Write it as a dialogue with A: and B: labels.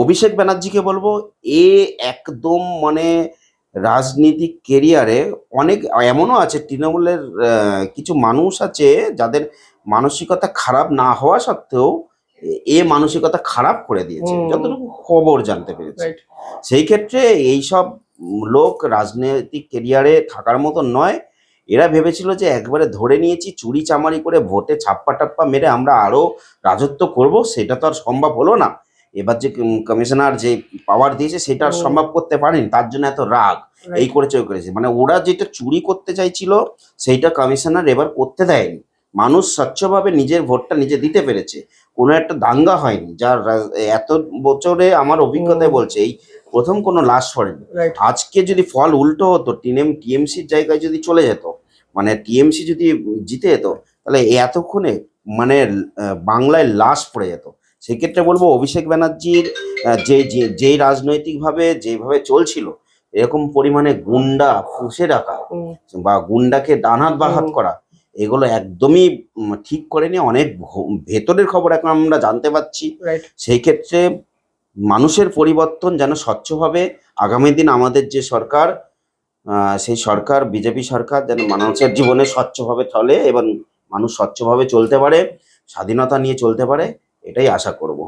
A: অভিষেক ব্যানার্জিকে বলবো, এ একদম মানে রাজনীতিক কেরিয়ারে অনেক এমনও আছে তৃণমূলের কিছু মানুষ আছে যাদের মানসিকতা খারাপ না হওয়া সত্ত্বেও এ মানসিকতা খারাপ করে দিয়েছে
B: হুম।
A: যতটুকু খবর জানতে পেরেছি।
B: রাইট।
A: সেই ক্ষেত্রে এইসব লোক রাজনৈতিক কেরিয়ারে থাকার মতো নয়। এরা ভেবেছিল যে একবারে ধরে নিয়েছি চুরি চামারি করে ভোটে ছাপ্পা টাপ্পা মেরে আমরা আরো রাজত্ব করব, সেটা তো আর সম্ভব হলো না। এবার যে কমিশনার যে পাওয়ার দিয়েছে সেটা আর
B: হুম।
A: সম্ভব করতে পারেনি, তার জন্য এত রাগ। এই
B: রাইট।
A: করেছে ওই করেছে, মানে ওরা যেটা চুরি করতে চাইছিল সেইটা কমিশনার এবার করতে দেয়নি। মানুষ স্বচ্ছভাবে নিজের ভোটটা নিজে দিতে পেরেছে, কোনো একটা দাঙ্গা হয়নি। যার এত বছরে আমার অভিজ্ঞতায় বলছে এই প্রথম কোনো লাশ পড়েনি।
B: রাইট।
A: আজকে যদি ফল উল্টো হতো, টিএমসির জায়গায় যদি চলে যেত, মানে টিএমসি যদি জিতে যেত, তাহলে এতক্ষণে মানে বাংলায় লাশ পড়ে যেত। সেক্ষেত্রে বলবো অভিষেক ব্যানার্জির যেই রাজনৈতিকভাবে যেভাবে চলছিল, এরকম পরিমাণে গুন্ডা পুষে রাখা বা গুন্ডাকে ডানহাত বাহাত করা, এগুলো একদমই ঠিক করেনি। অনেক ভেতরের খবর এখন আমরা জানতে পাচ্ছি।
B: রাইট।
A: সেই ক্ষেত্রে মানুষের পরিবর্তন যেন স্বচ্ছভাবে আগামী দিন আমাদের যে সরকার, সেই সরকার বিজেপি সরকার যেন মানুষের জীবনে স্বচ্ছভাবে চলে এবং মানুষ স্বচ্ছভাবে চলতে পারে, স্বাধীনতা নিয়ে চলতে পারে, এটাই আশা করব।